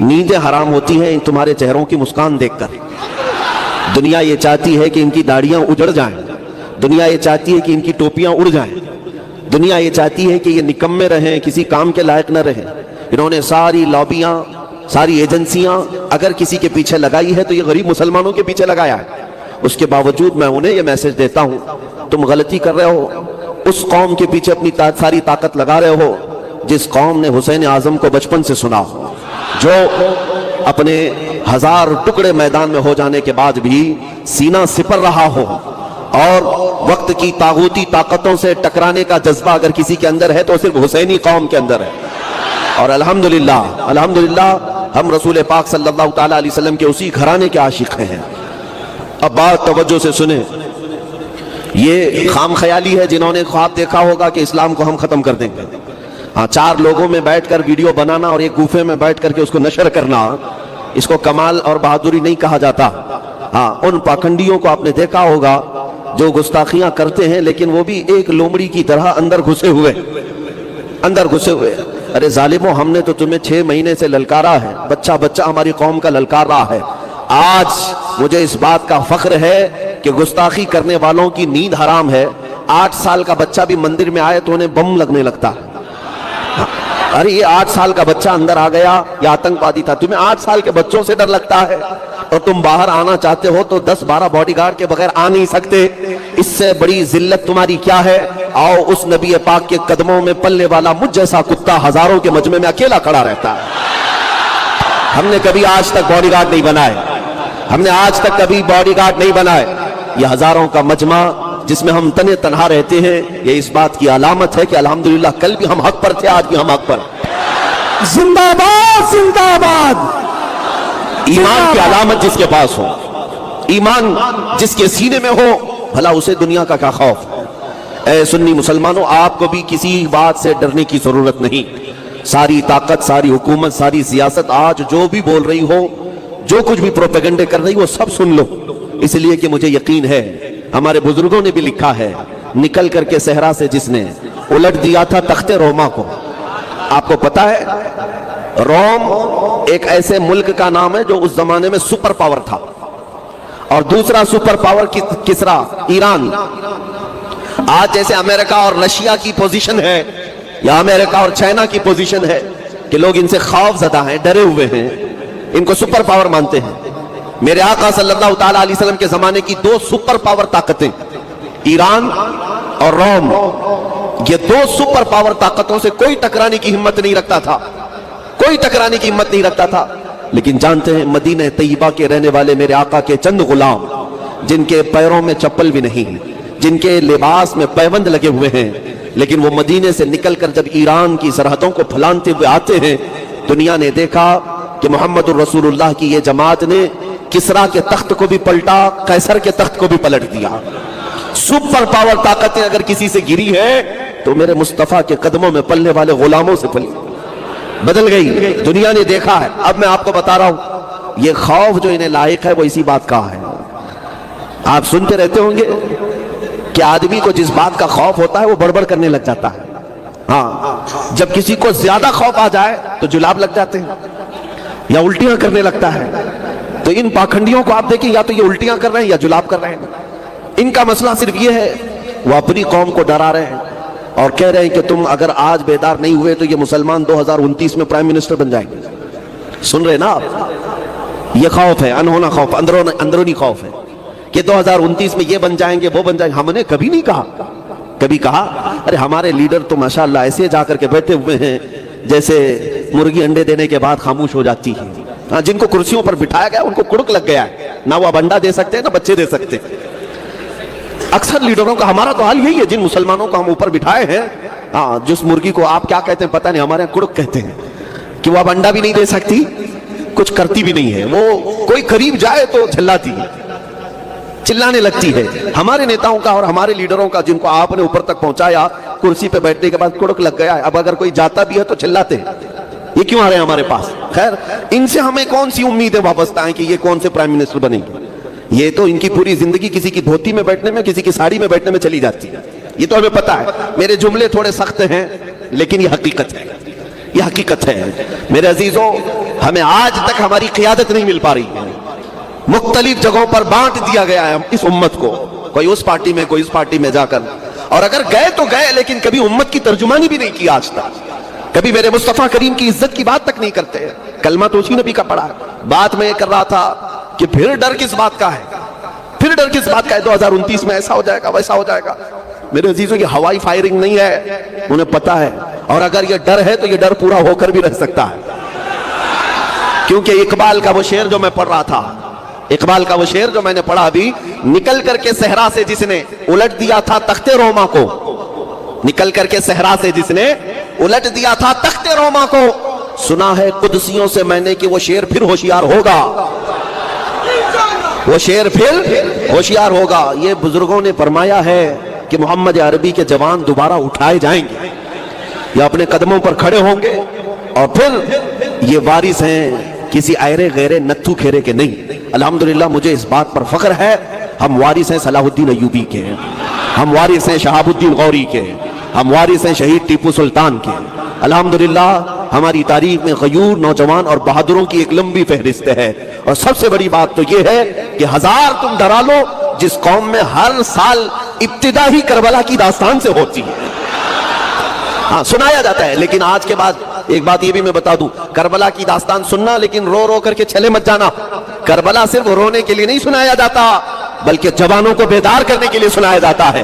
نیندیں حرام ہوتی ہیں تمہارے چہروں کی مسکان دیکھ کر۔ دنیا یہ چاہتی ہے کہ ان کی داڑیاں اجڑ جائیں، دنیا یہ چاہتی ہے کہ ان کی ٹوپیاں اڑ جائیں، دنیا یہ چاہتی ہے کہ یہ نکمے رہیں، کسی کام کے لائق نہ رہیں۔ انہوں نے ساری لابیاں، ساری ایجنسیاں اگر کسی کے پیچھے لگائی ہے تو یہ غریب مسلمانوں کے پیچھے لگایا ہے۔ اس کے باوجود میں انہیں یہ میسج دیتا ہوں، تم غلطی کر رہے ہو، اس قوم کے پیچھے اپنی ساری طاقت لگا رہے ہو جس قوم نے حسین اعظم کو بچپن سے سنا ہو، جو اپنے 1000 ٹکڑے میدان میں ہو جانے کے بعد بھی سینہ سپر رہا ہو، اور وقت کی طاغوتی طاقتوں سے ٹکرانے کا جذبہ اگر کسی کے اندر ہے تو صرف حسینی قوم کے اندر ہے۔ اور الحمدللہ ہم رسول پاک صلی اللہ تعالیٰ علیہ وسلم کے اسی گھرانے کے عاشق ہیں۔ اب بات توجہ سے سنیں، یہ خام خیالی ہے جنہوں نے خواب دیکھا ہوگا کہ اسلام کو ہم ختم کر دیں گے۔ ہاں، 4 لوگوں میں بیٹھ کر ویڈیو بنانا اور ایک گوفے میں بیٹھ کر کے اس کو نشر کرنا، اس کو کمال اور بہادری نہیں کہا جاتا۔ ہاں، ان پاکھنڈیوں کو آپ نے دیکھا ہوگا جو گستاخیاں کرتے ہیں لیکن وہ بھی ایک لومڑی کی طرح اندر گھسے ہوئے۔ ارے ظالموں، ہم نے تو تمہیں 6 مہینے سے للکارا ہے، بچہ ہماری قوم کا للکار رہا ہے۔ آج مجھے اس بات کا فخر ہے کہ گستاخی کرنے والوں کی نیند حرام ہے۔ 8 سال کا بچہ بھی مندر میں آئے تو انہیں بم لگنے لگتا ہے۔ ارے یہ 8 سال کا بچہ اندر آ گیا، یہ آتنکوادی تھا، تمہیں 8 سال کے بچوں سے ڈر لگتا ہے، اور تم باہر آنا چاہتے ہو تو 10-12 باڈی گارڈ کے بغیر آ نہیں سکتے۔ اس سے بڑی ذلت تمہاری کیا ہے؟ آؤ اس نبی پاک کے قدموں میں پلنے والا مجھ جیسا کتا ہزاروں کے مجمع میں اکیلا کھڑا رہتا ہے۔ ہم نے کبھی آج تک باڈی گارڈ نہیں بنائے، ہم نے آج تک کبھی باڈی گارڈ نہیں بنائے۔ یہ ہزاروں کا مجمع جس میں ہم تنے تنہا رہتے ہیں، یہ اس بات کی علامت ہے کہ الحمدللہ کل بھی ہم حق پر تھے، آج بھی ہم حق پر۔ زندہ باد، زندہ باد۔ ایمان کی علامت جس کے پاس ہو، ایمان جس کے سینے میں ہو، بھلا اسے دنیا کا کیا خوف۔ اے سنی مسلمانوں، آپ کو بھی کسی بات سے ڈرنے کی ضرورت نہیں۔ ساری طاقت، ساری حکومت، ساری سیاست آج جو بھی بول رہی ہو، جو کچھ بھی پروپیگنڈے کر رہی ہو، سب سن لو، اس لیے کہ مجھے یقین ہے، ہمارے بزرگوں نے بھی لکھا ہے، نکل کر کے صحرا سے جس نے الٹ دیا تھا تخت روما کو۔ آپ کو پتا ہے روم ایک ایسے ملک کا نام ہے جو اس زمانے میں سپر پاور تھا، اور دوسرا سپر پاور کسرا، ایران۔ آج جیسے امریکہ اور رشیا کی پوزیشن ہے، یا امریکہ اور چائنا کی پوزیشن ہے کہ لوگ ان سے خوف زدہ ہیں، ڈرے ہوئے ہیں، ان کو سپر پاور مانتے ہیں۔ میرے آقا صلی اللہ تعالیٰ علیہ وسلم کے زمانے کی 2 سپر پاور طاقتیں، ایران اور روم، یہ 2 سپر پاور طاقتوں سے کوئی ٹکرانے کی ہمت نہیں رکھتا تھا، کوئی ٹکرانے کی ہمت نہیں رکھتا تھا۔ لیکن جانتے ہیں مدینہ طیبہ کے رہنے والے میرے آقا کے چند غلام، جن کے پیروں میں چپل بھی نہیں، جن کے لباس میں پیوند لگے ہوئے ہیں، لیکن وہ مدینے سے نکل کر جب ایران کی سرحدوں کو پھلانتے ہوئے آتے ہیں، دنیا نے دیکھا کہ محمد الرسول اللہ کی یہ جماعت نے کسرا کے تخت کو بھی پلٹا، قیصر کے تخت کو بھی پلٹ دیا۔ سپر پاور طاقتیں اگر کسی سے گری ہے تو میرے مصطفیٰ کے قدموں میں پلنے والے غلاموں سے پلی، بدل گئی، دنیا نے دیکھا ہے۔ اب میں آپ کو بتا رہا ہوں، یہ خوف جو انہیں لائق ہے وہ اسی بات کا ہے۔ آپ سنتے رہتے ہوں گے کہ آدمی کو جس بات کا خوف ہوتا ہے وہ بڑبڑ کرنے لگ جاتا ہے۔ ہاں، جب کسی کو زیادہ خوف آ جائے تو جلاب لگ جاتے ہیں یا الٹیاں کرنے لگتا ہے۔ تو ان پاکھنڈیوں کو آپ دیکھیں، یا تو یہ الٹیاں کر رہے ہیں یا جلاب کر رہے ہیں۔ ان کا مسئلہ صرف یہ ہے، وہ اپنی قوم کو ڈرا رہے ہیں اور کہہ رہے ہیں کہ تم اگر آج بیدار نہیں ہوئے تو یہ مسلمان 2029 میں پرائم منسٹر بن جائیں گے۔ سن رہے نا آپ؟ یہ خوف ہے، انہونا خوف، اندرونی خوف ہے کہ 2029 میں یہ بن جائیں گے، وہ بن جائیں گے۔ ہم نے کبھی نہیں کہا، کبھی کہا ارے ہمارے لیڈر تو ماشاءاللہ ایسے جا کر کے بیٹھے ہوئے ہیں جیسے مرغی انڈے دینے کے بعد خاموش ہو جاتی ہے۔ ہاں، جن کو کرسیوں پر بٹھایا گیا ان کو کڑک لگ گیا ہے، نہ وہ اب انڈا دے سکتے ہیں نہ بچے دے سکتے۔ اکثر لیڈروں کا ہمارا تو حال یہی ہے، جن مسلمانوں کو ہم اوپر بٹھائے ہیں، ہاں، جس مرغی کو آپ کیا کہتے ہیں پتہ نہیں، ہمارے یہاں کڑک کہتے ہیں، کہ وہ اب انڈا بھی نہیں دے سکتی، کچھ کرتی بھی نہیں ہے، وہ کوئی قریب جائے تو جھلاتی ہے، چلانے لگتی ہے۔ ہمارے نیتاؤں کا اور ہمارے لیڈروں کا جن کو آپ نے اوپر تک پہنچایا، کرسی پہ بیٹھنے کے بعد کڑک لگ گیا ہے، اب اگر کوئی جاتا بھی ہے تو چلاتے ہیں، یہ کیوں آ رہے ہیں ہمارے پاس؟ خیر، ان سے ہمیں کون سی امیدیں وابستہ ہیں کہ یہ کون سے پرائم منسٹر بنیں گے؟ یہ تو ان کی پوری زندگی کسی کی دھوتی میں بیٹھنے میں، کسی کی ساڑی میں بیٹھنے میں چلی جاتی ہے، یہ تو ہمیں پتا ہے۔ میرے جملے تھوڑے سخت ہیں لیکن یہ حقیقت ہے، یہ حقیقت ہے۔ میرے عزیزوں، ہمیں آج تک ہماری قیادت نہیں مل پا رہی ہے. مختلف جگہوں پر بانٹ دیا گیا ہے اس امت کو, کوئی اس پارٹی میں کوئی اس پارٹی میں جا کر, اور اگر گئے تو گئے لیکن کبھی امت کی ترجمانی بھی نہیں کی آج تک, کبھی میرے مصطفیٰ کریم کی عزت کی بات تک نہیں کرتے. کلمہ تو اسی نبی کا پڑھا ہے. بات میں یہ کر رہا تھا کہ پھر ڈر کس بات کا ہے, پھر ڈر کس بات کا ہے, 2029 میں ایسا ہو جائے گا ویسا ہو جائے گا. میرے عزیزوں یہ ہوائی فائرنگ نہیں ہے, انہیں پتا ہے, اور اگر یہ ڈر ہے تو یہ ڈر پورا ہو کر بھی رہ سکتا ہے. کیونکہ اقبال کا وہ شعر جو میں پڑھ رہا تھا, اقبال کا وہ شعر جو میں نے پڑھا ابھی, نکل کر کے صحرا سے جس نے الٹ دیا تھا تخت روما کو, نکل کر کے صحرا سے جس نے الٹ دیا تھا تخت روما کو, سنا ہے قدسیوں سے میں نے کہ وہ شعر پھر ہوشیار ہوگا, وہ شعر پھر ہوشیار ہوگا. یہ بزرگوں نے فرمایا ہے کہ محمد عربی کے جوان دوبارہ اٹھائے جائیں گے, یا اپنے قدموں پر کھڑے ہوں گے, اور پھر یہ وارث ہیں کسی ایرے غیرے نتھو کھیرے کے نہیں. الحمدللہ مجھے اس بات پر فخر ہے, ہم وارث ہیں صلاح الدین ایوبی کے, ہم وارث ہیں شہاب الدین غوری کے, ہم وارث ہیں شہید ٹیپو سلطان کے. الحمدللہ ہماری تاریخ میں غیور نوجوان اور بہادروں کی ایک لمبی فہرست ہے. اور سب سے بڑی بات تو یہ ہے کہ ہزار تم ڈرا لو, جس قوم میں ہر سال ابتدا ہی کربلا کی داستان سے ہوتی ہے. ہاں سنایا جاتا ہے, لیکن آج کے بعد ایک بات یہ بھی میں بتا دوں, کربلا کی داستان سننا لیکن رو رو کر کے چھلے مت جانا. کربلا صرف رونے کے لیے نہیں سنایا جاتا, بلکہ جوانوں کو بیدار کرنے کے لیے سنایا جاتا ہے.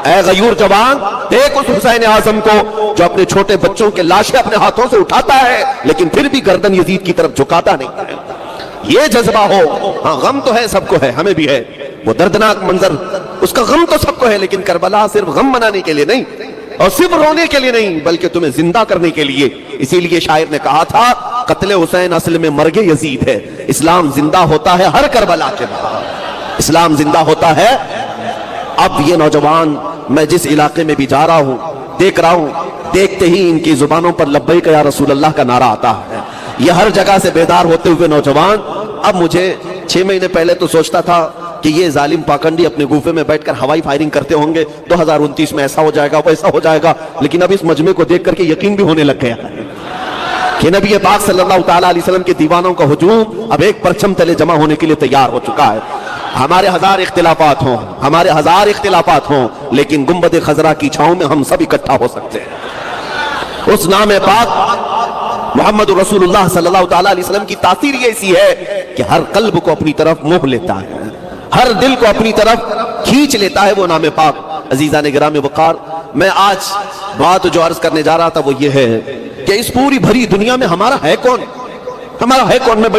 اے غیور جوان, دیکھ اس حسین اعظم کو جو اپنے چھوٹے بچوں کے لاشیں اپنے ہاتھوں سے اٹھاتا ہے لیکن پھر بھی گردن یزید کی طرف جھکاتا نہیں ہے. یہ جذبہ ہو. ہاں غم تو ہے, سب کو ہے, ہمیں بھی ہے, وہ دردناک منظر, اس کا غم تو سب کو ہے, لیکن کربلا صرف غم منانے کے لیے نہیں اور صرف رونے کے لیے نہیں, بلکہ تمہیں زندہ کرنے کے لیے. اسی لیے شاعر نے کہا تھا, قتل حسین اصل میں مرگ یزید ہے, اسلام زندہ ہوتا ہے ہر کربلا کے بعد, اسلام زندہ ہوتا ہے. اب یہ نوجوان, میں جس علاقے میں بھی جا رہا ہوں دیکھ رہا ہوں, دیکھتے ہی ان کی زبانوں پر لبیک یا رسول اللہ کا نعرہ آتا ہے. یہ ہر جگہ سے بیدار ہوتے ہوئے نوجوان. اب مجھے 6 مہینے پہلے تو سوچتا تھا کہ یہ ظالم پاکنڈی اپنے گوفے میں بیٹھ کر ہوائی فائرنگ کرتے ہوں گے, 2029 میں ایسا ہو جائے گا ویسا ہو جائے گا, لیکن اب اس مجمع کو دیکھ کر کے یقین بھی ہونے لگ گیا کہ نبی پاک صلی اللہ تعالیٰ علیہ وسلم کے دیوانوں کا ہجوم اب ایک پرچم تلے جمع ہونے کے لیے تیار ہو چکا ہے. ہمارے ہزار اختلافات ہوں, ہمارے ہزار اختلافات ہوں, لیکن گنبد خضرا کی چھاؤں میں ہم سب اکٹھا ہو سکتے ہیں. اس نام پاک محمد رسول اللہ صلی اللہ تعالیٰ علیہ وسلم کی تاثیر یہ ایسی ہے کہ ہر قلب کو اپنی طرف موہ لیتا ہے, ہر دل کو اپنی طرف کھینچ لیتا ہے وہ نام پاک. عزیزان گرامی وقار, میں آج بات جو عرض کرنے جا رہا تھا وہ یہ ہے کہ اس پوری بھری دنیا میں ہمارا ہے کون, ہمارا ہے کون. میں